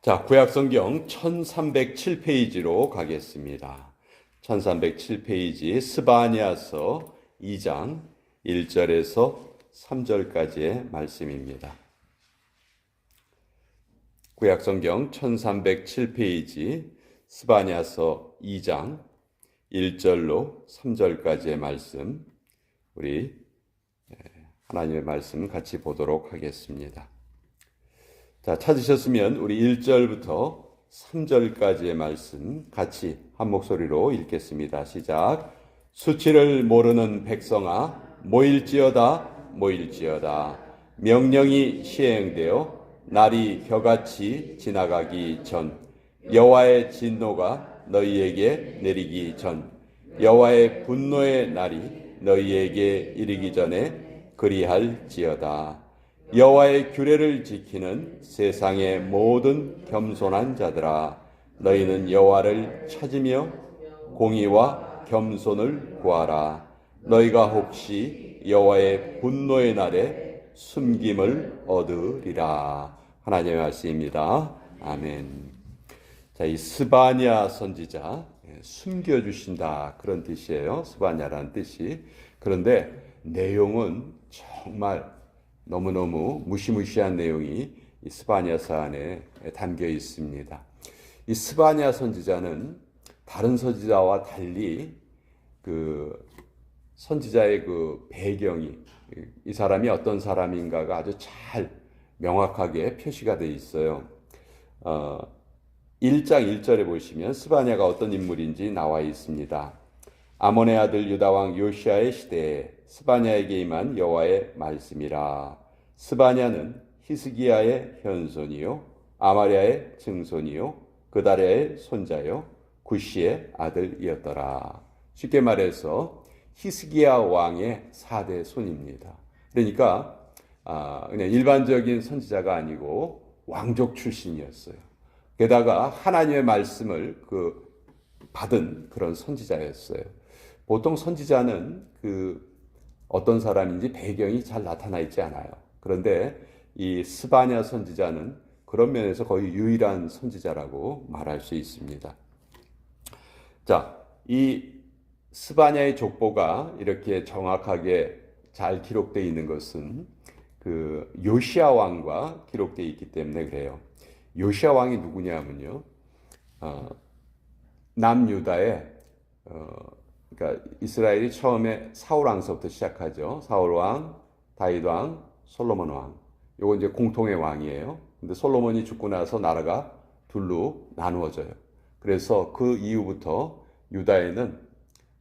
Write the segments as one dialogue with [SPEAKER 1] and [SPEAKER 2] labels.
[SPEAKER 1] 자, 구약성경 1307페이지로 가겠습니다. 1307페이지 스바냐서 2장 1절에서 3절까지의 말씀입니다. 구약성경 1307페이지 스바냐서 2장 1절로 3절까지의 말씀, 우리 하나님의 말씀 같이 보도록 하겠습니다. 자, 찾으셨으면 우리 1절부터 3절까지의 말씀 같이 한 목소리로 읽겠습니다. 시작. 수치를 모르는 백성아, 모일지어다, 모일지어다. 명령이 시행되어 날이 겨같이 지나가기 전, 여호와의 진노가 너희에게 내리기 전, 여호와의 분노의 날이 너희에게 이르기 전에 그리할지어다. 여호와의 규례를 지키는 세상의 모든 겸손한 자들아, 너희는 여호와를 찾으며 공의와 겸손을 구하라. 너희가 혹시 여호와의 분노의 날에 숨김을 얻으리라. 하나님의 말씀입니다. 아멘. 자, 이 스바냐 선지자, 숨겨주신다, 그런 뜻이에요. 스바냐라는 뜻이. 그런데 내용은 정말 너무너무 무시무시한 내용이 이 스바냐서 안에 담겨 있습니다. 이 스바냐 선지자는 다른 선지자와 달리 그 선지자의 그 배경이, 이 사람이 어떤 사람인가가 아주 잘 명확하게 표시가 되어 있어요. 1장 1절에 보시면 스바냐가 어떤 인물인지 나와 있습니다. 아몬의 아들 유다왕 요시아의 시대에 스바냐에게 임한 여호와의 말씀이라. 스바냐는 히스기야의 현손이요 아마랴의 증손이요 그다랴의 손자요 구시의 아들이었더라. 쉽게 말해서 히스기야 왕의 4대 손입니다. 그러니까 그냥 일반적인 선지자가 아니고 왕족 출신이었어요. 게다가 하나님의 말씀을 받은 그런 선지자였어요. 보통 선지자는 어떤 사람인지 배경이 잘 나타나 있지 않아요. 그런데 이 스바냐 선지자는 그런 면에서 거의 유일한 선지자라고 말할 수 있습니다. 자, 이 스바냐의 족보가 이렇게 정확하게 잘 기록되어 있는 것은 요시야 왕과 기록되어 있기 때문에 그래요. 요시야 왕이 누구냐면요, 남유다의 그러니까 이스라엘이 처음에 사울 왕서부터 시작하죠. 사울 왕, 다윗 왕, 솔로몬 왕. 요거 이제 공통의 왕이에요. 근데 솔로몬이 죽고 나서 나라가 둘로 나누어져요. 그래서 그 이후부터 유다에는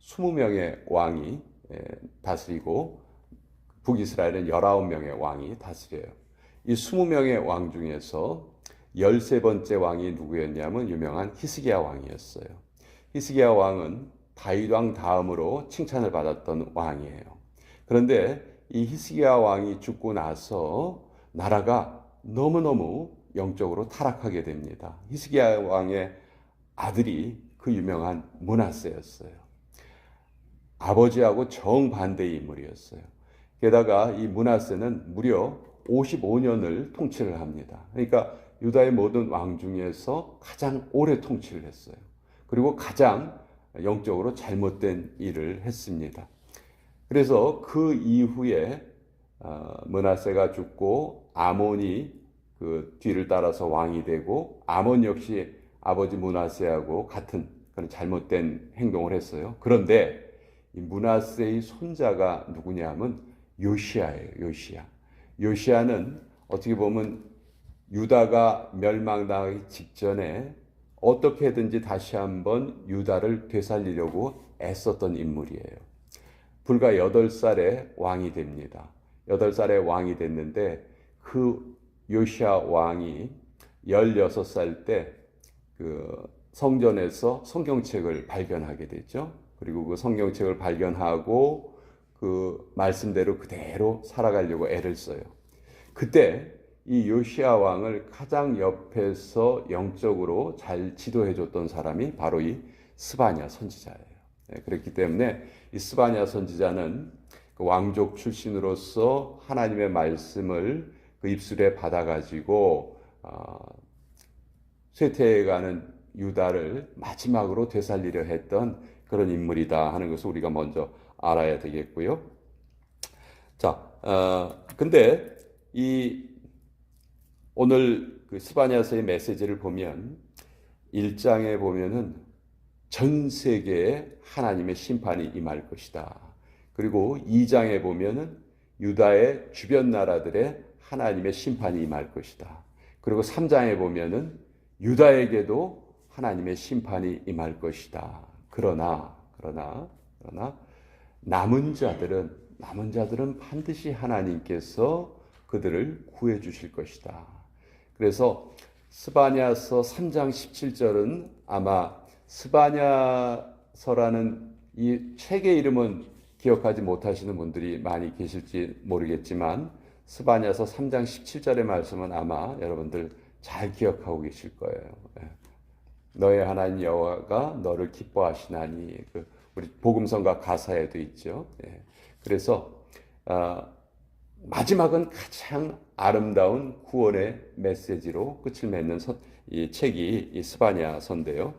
[SPEAKER 1] 20명의 왕이 다스리고 북이스라엘은 19명의 왕이 다스려요. 이 20명의 왕 중에서 13번째 왕이 누구였냐면 유명한 히스기야 왕이었어요. 히스기야 왕은 다윗 왕 다음으로 칭찬을 받았던 왕이에요. 그런데 이 히스기야 왕이 죽고 나서 나라가 너무너무 영적으로 타락하게 됩니다. 히스기야 왕의 아들이 그 유명한 므낫세였어요. 아버지하고 정반대의 인물이었어요. 게다가 이 므낫세는 무려 55년을 통치를 합니다. 그러니까 유다의 모든 왕 중에서 가장 오래 통치를 했어요. 그리고 가장 영적으로 잘못된 일을 했습니다. 그래서 그 이후에 므낫세가 죽고 아몬이 그 뒤를 따라서 왕이 되고, 아몬 역시 아버지 므낫세하고 같은 그런 잘못된 행동을 했어요. 그런데 이 므낫세의 손자가 누구냐면 요시야예요. 요시야. 요시야는 어떻게 보면 유다가 멸망당하기 직전에 어떻게든지 다시 한번 유다를 되살리려고 애썼던 인물이에요. 불과 8살에 왕이 됩니다. 8살에 왕이 됐는데 그 요시야 왕이 16살 때 성전에서 성경책을 발견하게 되죠. 그리고 그 성경책을 발견하고 그 말씀대로 그대로 살아가려고 애를 써요. 그때 이 요시야 왕을 가장 옆에서 영적으로 잘 지도해줬던 사람이 바로 이 스바냐 선지자예요. 그렇기 때문에 이 스바냐 선지자는 그 왕족 출신으로서 하나님의 말씀을 그 입술에 받아가지고 쇠퇴해가는 유다를 마지막으로 되살리려 했던 그런 인물이다 하는 것을 우리가 먼저 알아야 되겠고요. 자, 근데 오늘 그 스바냐서의 메시지를 보면 1장에 보면은 전 세계에 하나님의 심판이 임할 것이다. 그리고 2장에 보면은 유다의 주변 나라들의 하나님의 심판이 임할 것이다. 그리고 3장에 보면은 유다에게도 하나님의 심판이 임할 것이다. 그러나 남은 자들은 반드시 하나님께서 그들을 구해 주실 것이다. 그래서 스바냐서 3장 17절은 아마 스바냐서라는 이 책의 이름은 기억하지 못하시는 분들이 많이 계실지 모르겠지만 스바냐서 3장 17절의 말씀은 아마 여러분들 잘 기억하고 계실 거예요. 너의 하나님 여호와가 너를 기뻐하시나니, 우리 복음성가 가사에도 있죠. 그래서 마지막은 가장 아름다운 구원의 메시지로 끝을 맺는 이 책이 이 스바냐서인데요.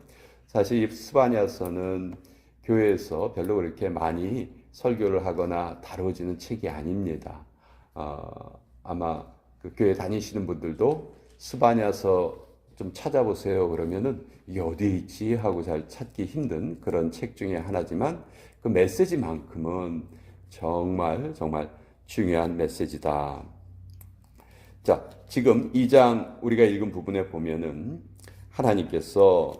[SPEAKER 1] 사실 이 스바냐서는 교회에서 별로 그렇게 많이 설교를 하거나 다뤄지는 책이 아닙니다. 아마 그 교회 다니시는 분들도 스바냐서 좀 찾아보세요 그러면은 이게 어디에 있지 하고 잘 찾기 힘든 그런 책 중에 하나지만 그 메시지만큼은 정말 중요한 메시지다. 자, 지금 2장 우리가 읽은 부분에 보면은 하나님께서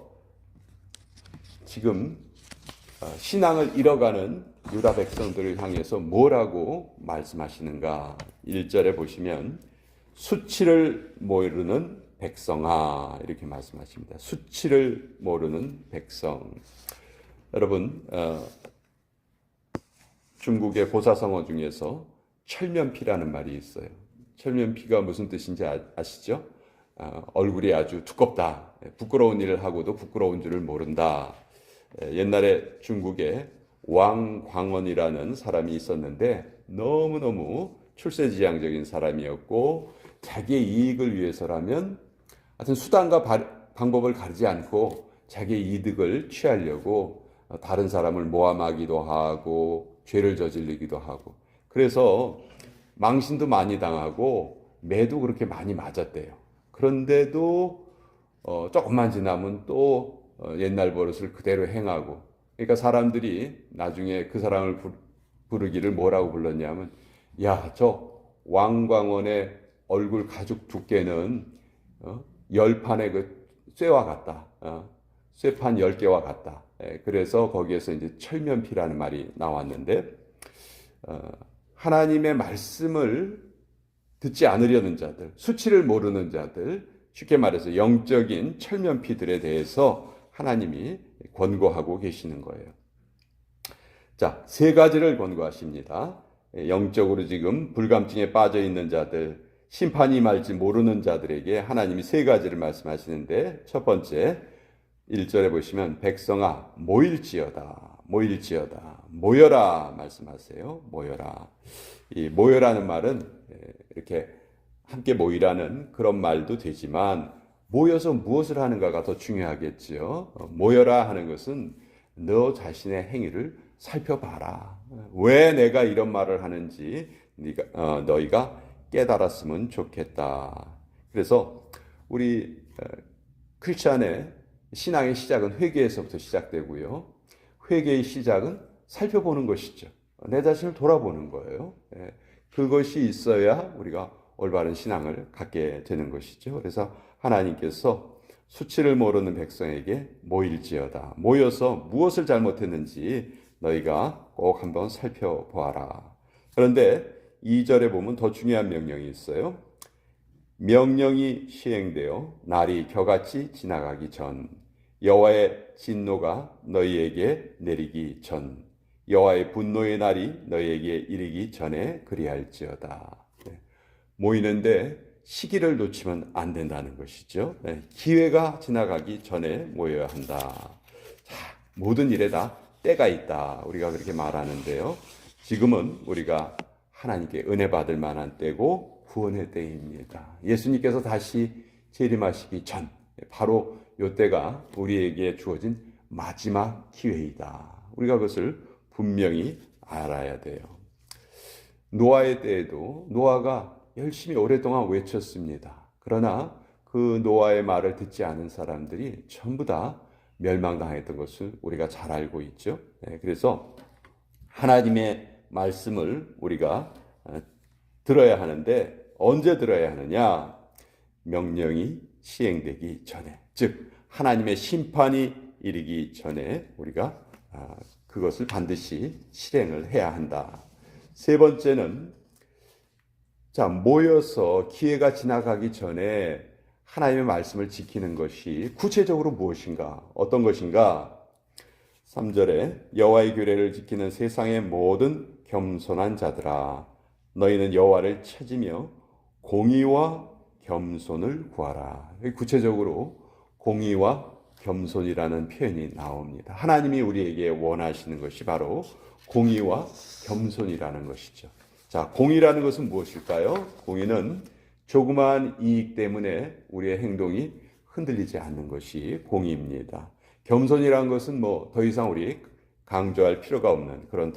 [SPEAKER 1] 지금 신앙을 잃어가는 유다 백성들을 향해서 뭐라고 말씀하시는가? 1절에 보시면 수치를 모르는 백성아, 이렇게 말씀하십니다. 수치를 모르는 백성. 여러분, 중국의 보사성어 중에서 철면피라는 말이 있어요. 철면피가 무슨 뜻인지 아시죠? 얼굴이 아주 두껍다. 부끄러운 일을 하고도 부끄러운 줄을 모른다. 옛날에 중국에 왕광원이라는 사람이 있었는데 너무너무 출세지향적인 사람이었고 자기의 이익을 위해서라면 하여튼 수단과 방법을 가리지 않고 자기의 이득을 취하려고 다른 사람을 모함하기도 하고 죄를 저지르기도 하고, 그래서 망신도 많이 당하고 매도 그렇게 많이 맞았대요. 그런데도 조금만 지나면 또 옛날 버릇을 그대로 행하고, 그러니까 사람들이 나중에 그 사람을 부르기를 뭐라고 불렀냐면, 야, 저 왕광원의 얼굴 가죽 두께는 10판의 그 쇠와 같다. 쇠판 10개와 같다. 그래서 거기에서 이제 철면피라는 말이 나왔는데, 하나님의 말씀을 듣지 않으려는 자들, 수치를 모르는 자들, 쉽게 말해서 영적인 철면피들에 대해서 하나님이 권고하고 계시는 거예요. 자, 세 가지를 권고하십니다. 영적으로 지금 불감증에 빠져 있는 자들, 심판이 임할지 모르는 자들에게 하나님이 세 가지를 말씀하시는데, 첫 번째 1절에 보시면 백성아 모일지어다, 모여라 말씀하세요. 모여라. 이 모여라는 말은 이렇게 함께 모이라는 그런 말도 되지만 모여서 무엇을 하는가가 더 중요하겠지요. 모여라 하는 것은 너 자신의 행위를 살펴봐라. 왜 내가 이런 말을 하는지 너희가 깨달았으면 좋겠다. 그래서 우리 크리스찬의 신앙의 시작은 회개에서부터 시작되고요. 회개의 시작은 살펴보는 것이죠. 내 자신을 돌아보는 거예요. 그것이 있어야 우리가 올바른 신앙을 갖게 되는 것이죠. 그래서 하나님께서 수치를 모르는 백성에게 모일지어다. 모여서 무엇을 잘못했는지 너희가 꼭 한번 살펴보아라. 그런데 2절에 보면 더 중요한 명령이 있어요. 명령이 시행되어 날이 겨같이 지나가기 전, 여호와의 진노가 너희에게 내리기 전, 여호와의 분노의 날이 너희에게 이르기 전에 그리할지어다. 모이는데 시기를 놓치면 안 된다는 것이죠. 기회가 지나가기 전에 모여야 한다. 자, 모든 일에 다 때가 있다. 우리가 그렇게 말하는데요. 지금은 우리가 하나님께 은혜 받을 만한 때고 구원의 때입니다. 예수님께서 다시 재림하시기 전, 바로 이때가 우리에게 주어진 마지막 기회이다. 우리가 그것을 분명히 알아야 돼요. 노아의 때에도 노아가 열심히 오랫동안 외쳤습니다. 그러나 그 노아의 말을 듣지 않은 사람들이 전부 다 멸망당했던 것을 우리가 잘 알고 있죠. 그래서 하나님의 말씀을 우리가 들어야 하는데 언제 들어야 하느냐? 명령이 시행되기 전에, 즉 하나님의 심판이 이르기 전에 우리가 그것을 반드시 실행을 해야 한다. 세 번째는 모여서 기회가 지나가기 전에 하나님의 말씀을 지키는 것이 구체적으로 무엇인가? 어떤 것인가? 3절에 여호와의 규례를 지키는 세상의 모든 겸손한 자들아, 너희는 여호와를 찾으며 공의와 겸손을 구하라. 구체적으로 공의와 겸손이라는 표현이 나옵니다. 하나님이 우리에게 원하시는 것이 바로 공의와 겸손이라는 것이죠. 자, 공의라는 것은 무엇일까요? 공의는 조그마한 이익 때문에 우리의 행동이 흔들리지 않는 것이 공의입니다. 겸손이라는 것은 더 이상 우리 강조할 필요가 없는 그런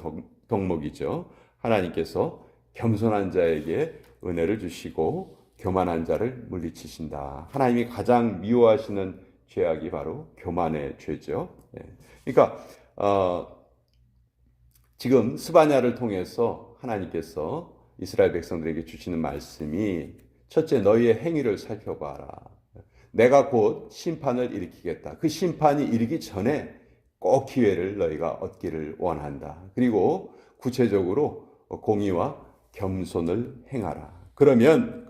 [SPEAKER 1] 덕목이죠. 하나님께서 겸손한 자에게 은혜를 주시고 교만한 자를 물리치신다. 하나님이 가장 미워하시는 죄악이 바로 교만의 죄죠. 그러니까 지금 스바냐를 통해서 하나님께서 이스라엘 백성들에게 주시는 말씀이 첫째, 너희의 행위를 살펴봐라. 내가 곧 심판을 일으키겠다. 그 심판이 이르기 전에 꼭 기회를 너희가 얻기를 원한다. 그리고 구체적으로 공의와 겸손을 행하라. 그러면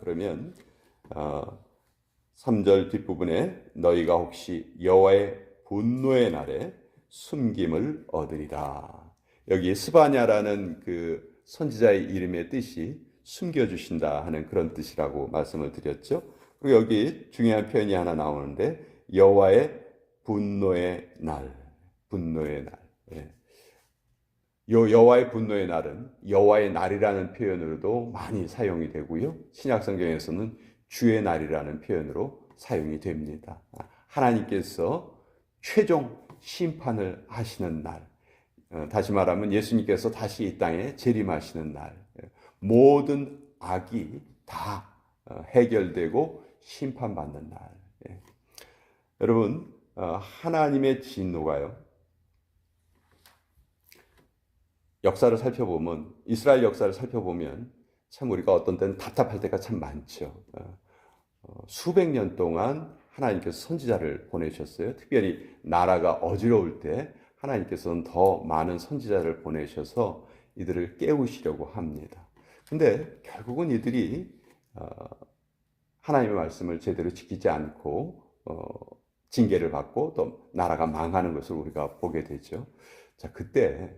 [SPEAKER 1] 3절 뒷부분에 너희가 혹시 여호와의 분노의 날에 숨김을 얻으리라. 여기 스바냐라는 그 선지자의 이름의 뜻이 숨겨주신다 하는 그런 뜻이라고 말씀을 드렸죠. 그리고 여기 중요한 표현이 하나 나오는데 여호와의 분노의 날. 여호와의 분노의 날은 여호와의 날이라는 표현으로도 많이 사용이 되고요. 신약 성경에서는 주의 날이라는 표현으로 사용이 됩니다. 하나님께서 최종 심판을 하시는 날. 다시 말하면 예수님께서 다시 이 땅에 재림하시는 날. 모든 악이 다 해결되고 심판받는 날. 여러분, 하나님의 진노가요. 역사를 살펴보면, 이스라엘 역사를 살펴보면 참 우리가 어떤 때는 답답할 때가 참 많죠. 수백 년 동안 하나님께서 선지자를 보내셨어요. 특별히 나라가 어지러울 때 하나님께서는 더 많은 선지자를 보내셔서 이들을 깨우시려고 합니다. 근데 결국은 이들이 하나님의 말씀을 제대로 지키지 않고 징계를 받고 또 나라가 망하는 것을 우리가 보게 되죠. 자, 그때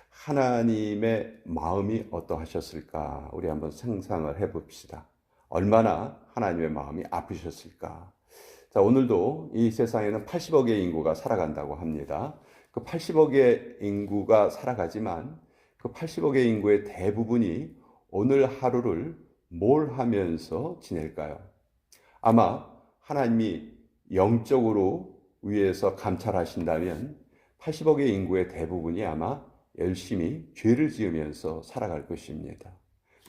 [SPEAKER 1] 하나님의 마음이 어떠하셨을까? 우리 한번 상상을 해봅시다. 얼마나 하나님의 마음이 아프셨을까? 자, 오늘도 이 세상에는 80억의 인구가 살아간다고 합니다. 그 80억의 인구가 살아가지만 그 80억의 인구의 대부분이 오늘 하루를 뭘 하면서 지낼까요? 아마 하나님이 영적으로 위에서 감찰하신다면 80억의 인구의 대부분이 아마 열심히 죄를 지으면서 살아갈 것입니다.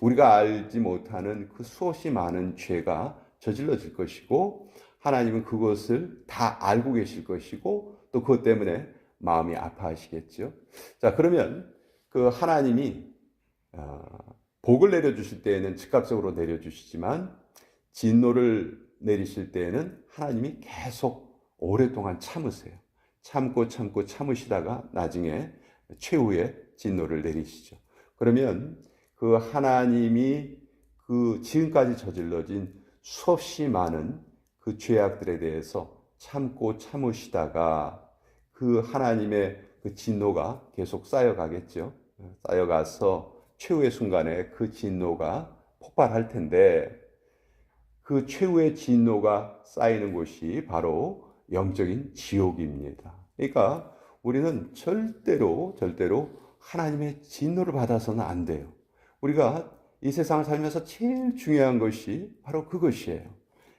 [SPEAKER 1] 우리가 알지 못하는 그 수없이 많은 죄가 저질러질 것이고 하나님은 그것을 다 알고 계실 것이고 또 그것 때문에 마음이 아파하시겠죠. 자, 그러면 그 하나님이 복을 내려주실 때에는 즉각적으로 내려주시지만 진노를 내리실 때에는 하나님이 계속 오랫동안 참으세요. 참으시다가 나중에 최후의 진노를 내리시죠. 그러면 그 하나님이 그 지금까지 저질러진 수없이 많은 그 죄악들에 대해서 참으시다가 그 하나님의 그 진노가 계속 쌓여가겠죠. 쌓여가서 최후의 순간에 그 진노가 폭발할 텐데 그 최후의 진노가 쌓이는 곳이 바로 영적인 지옥입니다. 그러니까 우리는 절대로 하나님의 진노를 받아서는 안 돼요. 우리가 이 세상을 살면서 제일 중요한 것이 바로 그것이에요.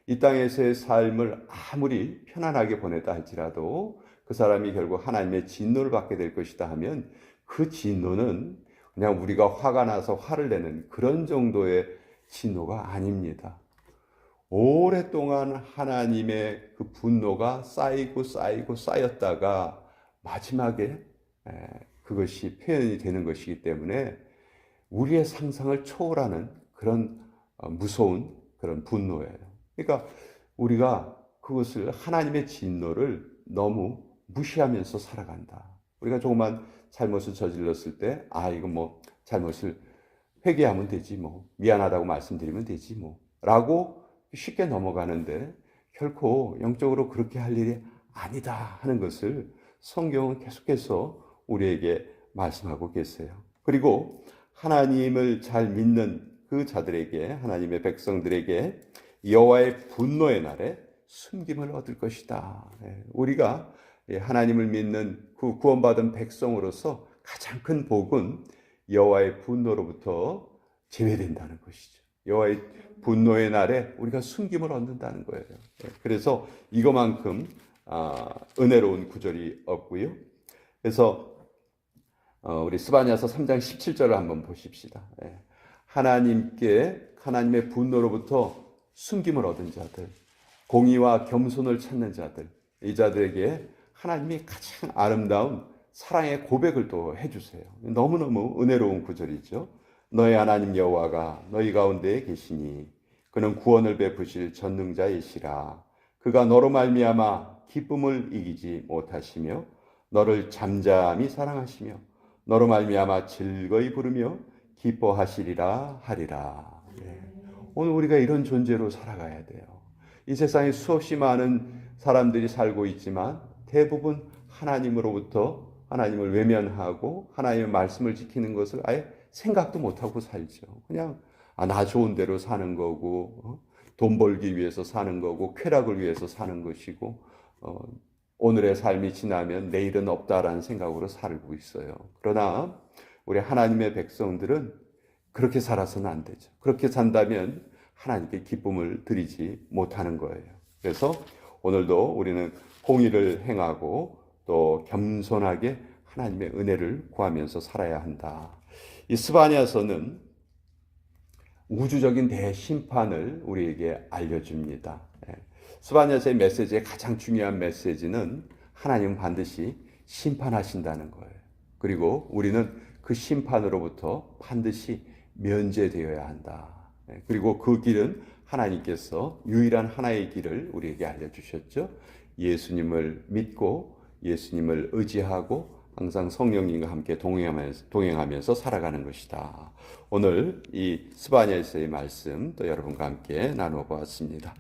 [SPEAKER 1] 이 땅에서의 삶을 아무리 편안하게 보냈다 할지라도 그 사람이 결국 하나님의 진노를 받게 될 것이다 하면 그 진노는 그냥 우리가 화가 나서 화를 내는 그런 정도의 진노가 아닙니다. 오랫동안 하나님의 그 분노가 쌓이고 쌓였다가 마지막에 그것이 표현이 되는 것이기 때문에 우리의 상상을 초월하는 그런 무서운 그런 분노예요. 그러니까 우리가 그것을 하나님의 진노를 너무 무시하면서 살아간다. 우리가 조그만 잘못을 저질렀을 때 이거 뭐 잘못을 회개하면 되지 뭐 미안하다고 말씀드리면 되지 뭐 라고 쉽게 넘어가는데 결코 영적으로 그렇게 할 일이 아니다 하는 것을 성경은 계속해서 우리에게 말씀하고 계세요. 그리고 하나님을 잘 믿는 그 자들에게, 하나님의 백성들에게 여호와의 분노의 날에 숨김을 얻을 것이다. 우리가 하나님을 믿는 그 구원받은 백성으로서 가장 큰 복은 여호와의 분노로부터 제외된다는 것이죠. 여호와의 분노의 날에 우리가 숨김을 얻는다는 거예요. 그래서 이거만큼 은혜로운 구절이 없고요. 그래서 우리 스바냐서 3장 17절을 한번 보십시다. 하나님의 분노로부터 숨김을 얻은 자들, 공의와 겸손을 찾는 자들, 이 자들에게 하나님이 가장 아름다운 사랑의 고백을 또 해주세요. 너무너무 은혜로운 구절이죠. 너희 하나님 여호와가 너희 가운데에 계시니 그는 구원을 베푸실 전능자이시라. 그가 너로 말미암아 기쁨을 이기지 못하시며 너를 잠잠히 사랑하시며 너로 말미암아 즐거이 부르며 기뻐하시리라 하리라. 오늘 우리가 이런 존재로 살아가야 돼요. 이 세상에 수없이 많은 사람들이 살고 있지만 대부분 하나님을 외면하고 하나님의 말씀을 지키는 것을 아예 생각도 못하고 살죠. 그냥 나 좋은 대로 사는 거고 돈 벌기 위해서 사는 거고 쾌락을 위해서 사는 것이고 오늘의 삶이 지나면 내일은 없다라는 생각으로 살고 있어요. 그러나 우리 하나님의 백성들은 그렇게 살아서는 안 되죠. 그렇게 산다면 하나님께 기쁨을 드리지 못하는 거예요. 그래서 오늘도 우리는 공의를 행하고 또 겸손하게 하나님의 은혜를 구하면서 살아야 한다. 이 스바냐서는 우주적인 대심판을 우리에게 알려줍니다. 스바냐서의 메시지의 가장 중요한 메시지는 하나님은 반드시 심판하신다는 거예요. 그리고 우리는 그 심판으로부터 반드시 면제되어야 한다. 그리고 그 길은 하나님께서 유일한 하나의 길을 우리에게 알려주셨죠. 예수님을 믿고 예수님을 의지하고 항상 성령님과 함께 동행하면서 살아가는 것이다. 오늘 이 스바냐서의 말씀 또 여러분과 함께 나누어 보았습니다.